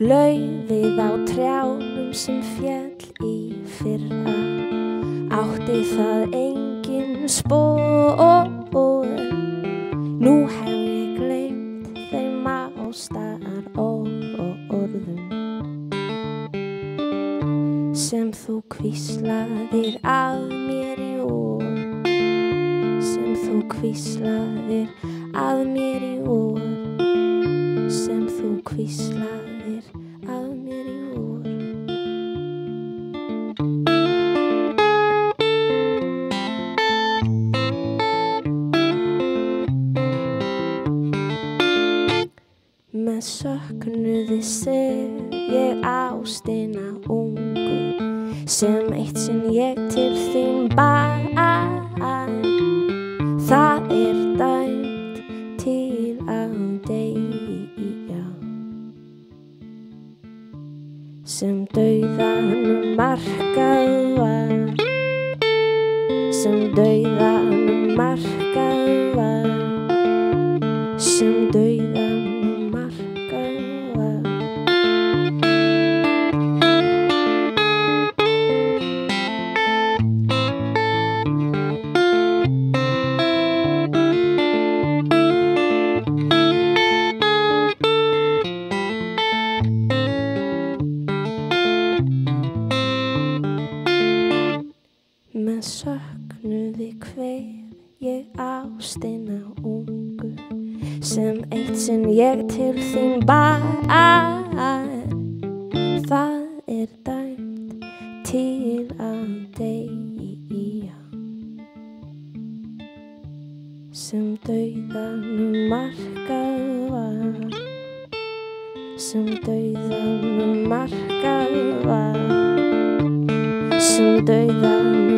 Laufið á trjánum sem féll í fyrra, átti það engin spor. Nú hef ég gleymt þeim ástarorðum sem þú hvíslaðir að mér í vor, sem þú hvíslaðir að mér í vor, sem þú hvíslaðir að mér í vor. Með söknuði sef ég ástina ungu, sem eitt sinn ég til þín bar. Það dæmt til að deyja, sem dauðanum markað var, sem dauðanum markað var, sem dauðanum markað var. Með söknuði kveð ég ástina ungu, sem eitt sinn ég til þín bar. Það dæmt til að deyja, sem dauðanum markað var, sem dauðanum markað var, sem dauðanum